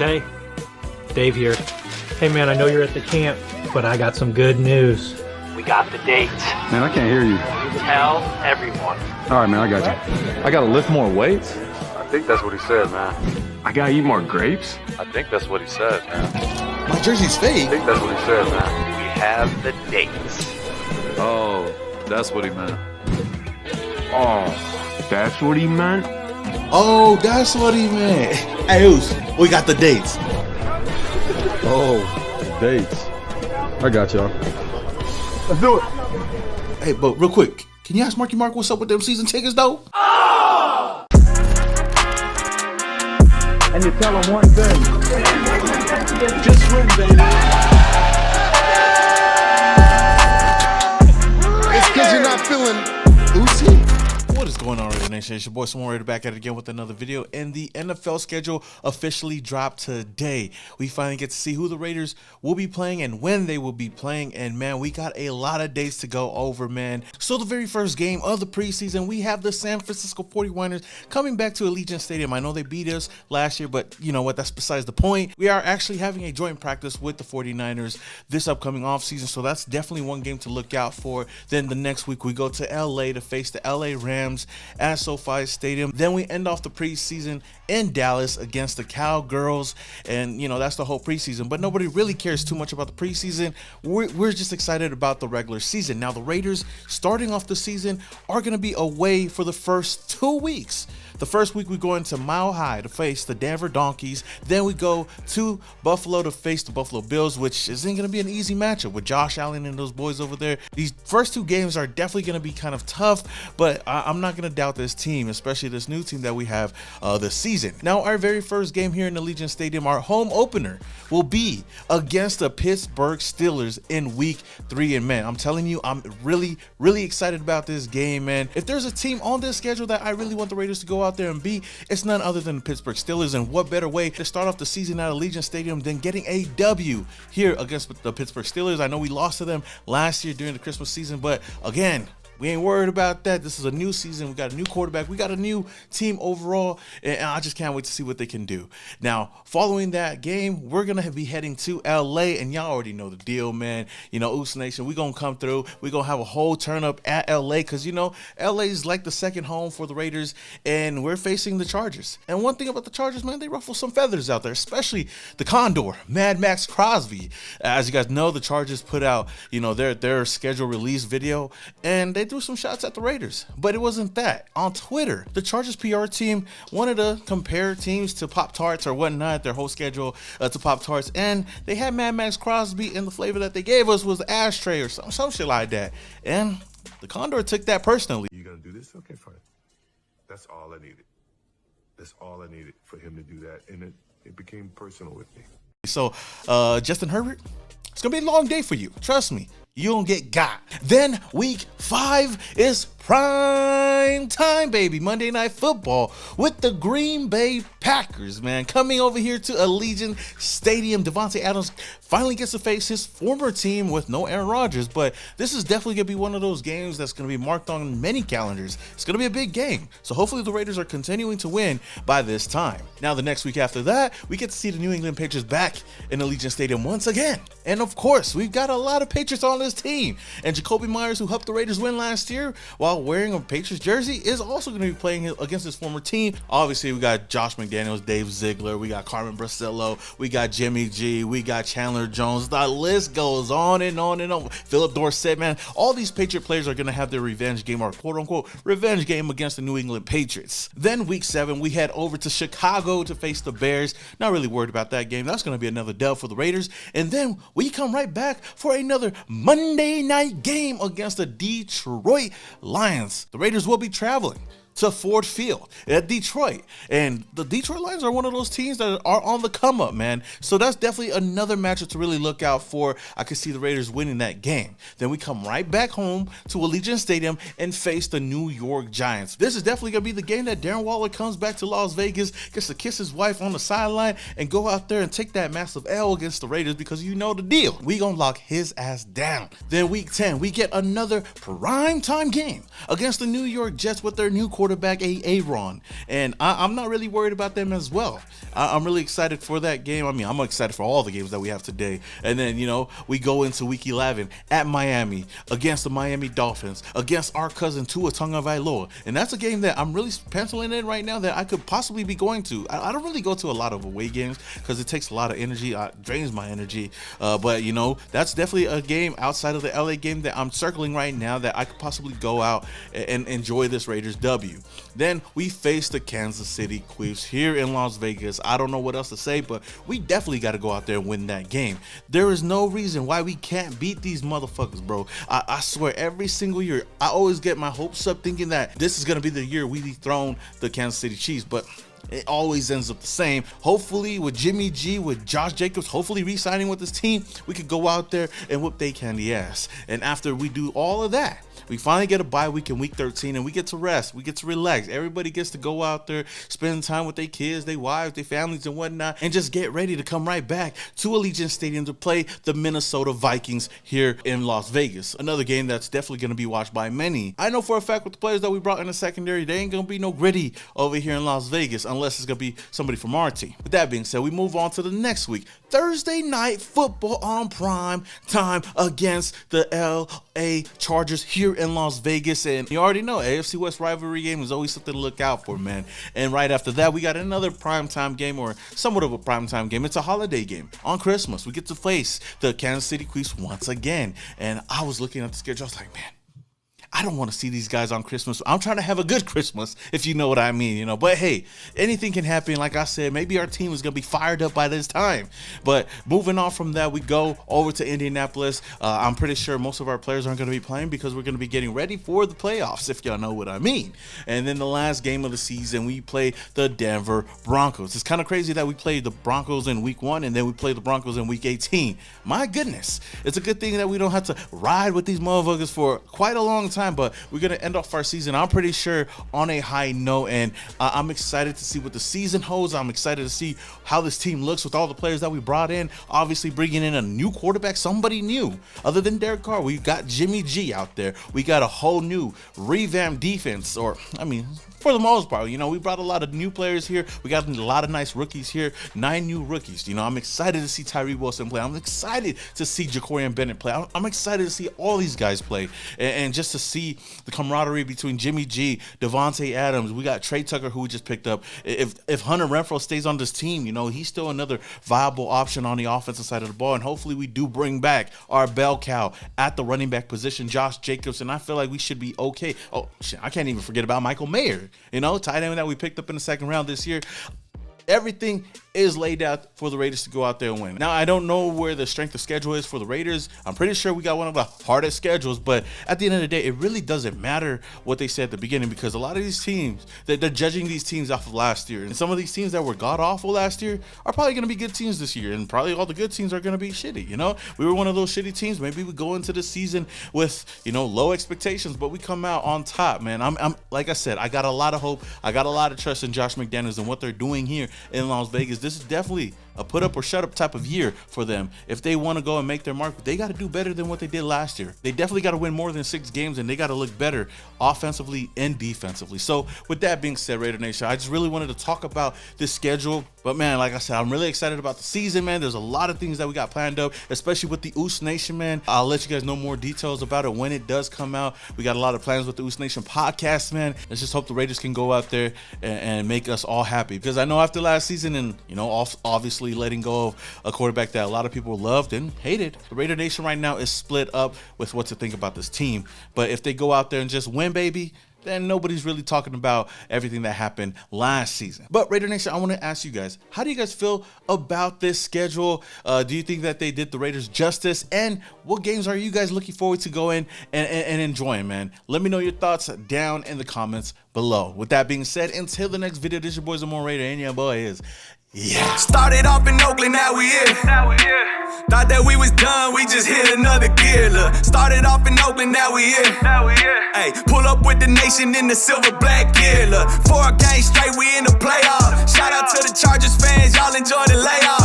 Tay, Dave here. Hey man, I know you're at the camp, but I got some good news. We got the dates. Man, I can't hear you. Tell everyone. All right, man, I got you. I gotta lift more weights? I think that's what he said, man. I gotta eat more grapes? I think that's what he said, man. My jersey's fake. I think that's what he said, man. We have the dates. Oh, that's what he meant. Oh, that's what he meant? Oh, that's what he meant. Hey, Oos, we got the dates. Oh, the dates. I got y'all. Let's do it. Hey, but real quick, can you ask Marky Mark what's up with them season tickets, though? Oh! And you tell him one thing. Just win, baby. It's because you're not feeling Oosy. What is going on, Raidernation? It's your boy Simone Raider back at it again with another video, and the NFL schedule officially dropped today. We finally get to see who the Raiders will be playing and when they will be playing, and man, we got a lot of dates to go over, man. So the very first game of the preseason, we have the San Francisco 49ers coming back to Allegiant Stadium. I know they beat us last year, but you know what, that's besides the point. We are actually having a joint practice with the 49ers this upcoming offseason, so that's definitely one game to look out for. Then the next week, we go to LA to face the LA Rams at SoFi Stadium. Then we end off the preseason in Dallas against the Cowgirls, and you know, that's the whole preseason, but nobody really cares too much about the preseason. We're just excited about the regular season. Now the Raiders starting off the season are going to be away for the first 2 weeks. The first week we go into Mile High to face the Denver Donkeys. Then we go to Buffalo to face the Buffalo Bills, which isn't going to be an easy matchup with Josh Allen and those boys over there. These first two games are definitely going to be kind of tough, but I'm not going to doubt this team, especially this new team that we have this season. Now, our very first game here in Allegiant Stadium, our home opener, will be against the Pittsburgh Steelers in week 3. And man, I'm telling you, I'm really excited about this game, man. If there's a team on this schedule that I really want the Raiders to go out there and beat, it's none other than the Pittsburgh Steelers. And what better way to start off the season at Allegiant Stadium than getting a W here against the Pittsburgh Steelers? I know we lost to them last year during the Christmas season, but again, we ain't worried about that. This is a new season. We got a new quarterback. We got a new team overall, and I just can't wait to see what they can do. Now, following that game, we're going to be heading to LA, and y'all already know the deal, man. You know, Oos Nation, we're going to come through. We're going to have a whole turn up at LA because, you know, LA is like the second home for the Raiders, and we're facing the Chargers. And one thing about the Chargers, man, they ruffle some feathers out there, especially the Condor, Mad Max Crosby. As you guys know, the Chargers put out, you know, their schedule release video, and they threw some shots at the Raiders, but it wasn't that. On Twitter, the Chargers PR team wanted to compare teams to Pop-Tarts or whatnot, their whole schedule to Pop-Tarts, and they had Mad Max Crosby, and the flavor that they gave us was ashtray or some shit like that. And the Condor took that personally. You gonna do this? Okay, fine. That's all I needed. That's all I needed for him to do that, and it became personal with me. So, Justin Herbert, it's gonna be a long day for you. Trust me. You don't get got. Then week 5 is prime time, baby. Monday Night Football with the Green Bay Packers, man. Coming over here to Allegiant Stadium. Devontae Adams finally gets to face his former team with no Aaron Rodgers, but this is definitely going to be one of those games that's going to be marked on many calendars. It's going to be a big game. So hopefully the Raiders are continuing to win by this time. Now, the next week after that, we get to see the New England Patriots back in Allegiant Stadium once again. And of course, we've got a lot of Patriots on this team. And Jacoby Myers, who helped the Raiders win last year while wearing a Patriots jersey, is also going to be playing against his former team. Obviously, we got Josh McDaniels, Dave Ziegler, we got Carmen Brasillo, we got Jimmy G, we got Chandler Jones. The list goes on and on and on. Philip Dorsett, man. All these Patriot players are going to have their revenge game, or quote-unquote revenge game against the New England Patriots. Then week 7, we head over to Chicago to face the Bears. Not really worried about that game. That's going to be another dub for the Raiders. And then we come right back for another Monday night game against the Detroit Lions. The Raiders will be traveling to Ford Field at Detroit. And the Detroit Lions are one of those teams that are on the come up, man. So that's definitely another matchup to really look out for. I could see the Raiders winning that game. Then we come right back home to Allegiant Stadium and face the New York Giants. This is definitely going to be the game that Darren Waller comes back to Las Vegas, gets to kiss his wife on the sideline, and go out there and take that massive L against the Raiders, because you know the deal. We gonna lock his ass down. Then week 10, we get another primetime game against the New York Jets with their new quarterback, quarterback, Aaron. And I'm not really worried about them as well. I'm really excited for that game. I mean, I'm excited for all the games that we have today. And then, you know, we go into week 11 at Miami against the Miami Dolphins, against our cousin Tua Tagovailoa. And that's a game that I'm really penciling in right now that I could possibly be going to. I don't really go to a lot of away games because it takes a lot of energy, drains my energy. But, you know, that's definitely a game outside of the LA game that I'm circling right now that I could possibly go out and enjoy this Raiders W. Then we face the Kansas City Chiefs here in Las Vegas. I don't know what else to say, but we definitely got to go out there and win that game. There is no reason why we can't beat these motherfuckers, bro. I swear, every single year, I always get my hopes up thinking that this is going to be the year we dethrone the Kansas City Chiefs, but it always ends up the same. Hopefully with Jimmy G, with Josh Jacobs, hopefully re-signing with this team, we could go out there and whoop they candy ass. And after we do all of that, we finally get a bye week in week 13 and we get to rest. We get to relax. Everybody gets to go out there, spend time with their kids, their wives, their families and whatnot, and just get ready to come right back to Allegiant Stadium to play the Minnesota Vikings here in Las Vegas. Another game that's definitely going to be watched by many. I know for a fact with the players that we brought in the secondary, there ain't going to be no gritty over here in Las Vegas unless it's going to be somebody from our team. With that being said, we move on to the next week. Thursday night football on prime time against the LA Chargers here in Las Vegas. And you already know, AFC West rivalry game is always something to look out for, man. And right after that, we got another primetime game, or somewhat of a primetime game. It's a holiday game. On Christmas, we get to face the Kansas City Chiefs once again. And I was looking at the schedule, I was like, man, I don't want to see these guys on Christmas. I'm trying to have a good Christmas, if you know what I mean, you know. But hey, anything can happen. Like I said, maybe our team is going to be fired up by this time. But moving on from that, we go over to Indianapolis. I'm pretty sure most of our players aren't going to be playing because we're going to be getting ready for the playoffs, if y'all know what I mean. And then the last game of the season, we play the Denver Broncos. It's kind of crazy that we played the Broncos in week 1 and then we play the Broncos in week 18. My goodness. It's a good thing that we don't have to ride with these motherfuckers for quite a long time. But we're going to end off our season, I'm pretty sure, on a high note, and I'm excited to see what the season holds. I'm excited to see how this team looks with all the players that we brought in. Obviously bringing in a new quarterback, somebody new other than Derek Carr. We've got Jimmy G out there. We got a whole new revamped defense, or I mean, for the most part, you know, we brought a lot of new players here. We got a lot of nice rookies here, 9 new rookies. You know, I'm excited to see Tyree Wilson play. I'm excited to see Jacorian Bennett play. I'm excited to see all these guys play, and just to see the camaraderie between Jimmy G, Devontae Adams. We got Trey Tucker, who we just picked up. If Hunter Renfrow stays on this team, you know, he's still another viable option on the offensive side of the ball. And hopefully we do bring back our bell cow at the running back position, Josh Jacobs, and I feel like we should be okay. Oh, shit, I can't even forget about Michael Mayer. You know, tight end that we picked up in the second round this year. Everything is laid out for the Raiders to go out there and win. Now, I don't know where the strength of schedule is for the Raiders. I'm pretty sure we got one of the hardest schedules, but at the end of the day, it really doesn't matter what they said at the beginning, because a lot of these teams, they're judging these teams off of last year. And some of these teams that were god-awful last year are probably going to be good teams this year, and probably all the good teams are going to be shitty, you know? We were one of those shitty teams. Maybe we go into the season with, you know, low expectations, but we come out on top, man. I'm like I said, I got a lot of hope. I got a lot of trust in Josh McDaniels and what they're doing here in Las Vegas. This is definitely a put up or shut up type of year for them. If they want to go and make their mark, they got to do better than what they did last year. They definitely got to win more than 6 games, and they got to look better offensively and defensively. So with that being said, Raider Nation, I just really wanted to talk about this schedule. But man, like I said, I'm really excited about the season, man. There's a lot of things that we got planned up, especially with the Oos Nation, man. I'll let you guys know more details about it when it does come out. We got a lot of plans with the Oos Nation podcast, man. Let's just hope the Raiders can go out there and make us all happy, because I know after last season and, you know, obviously letting go of a quarterback that a lot of people loved and hated, the Raider Nation right now is split up with what to think about this team. But if they go out there and just win, baby, then nobody's really talking about everything that happened last season. But Raider Nation, I want to ask you guys, how do you guys feel about this schedule? Do you think that they did the Raiders justice? And what games are you guys looking forward to going and enjoying, man? Let me know your thoughts down in the comments below. With that being said, until the next video, this your boy Zamore Raider, and your boy is Started off in Oakland, now we here. Thought that we was done, we just hit another gear. Look, started off in Oakland, now we here. Hey, pull up with the nation in the silver black gear. Look, 4 games straight, we in the playoff. Shout out to the Chargers fans, y'all enjoy the layoff.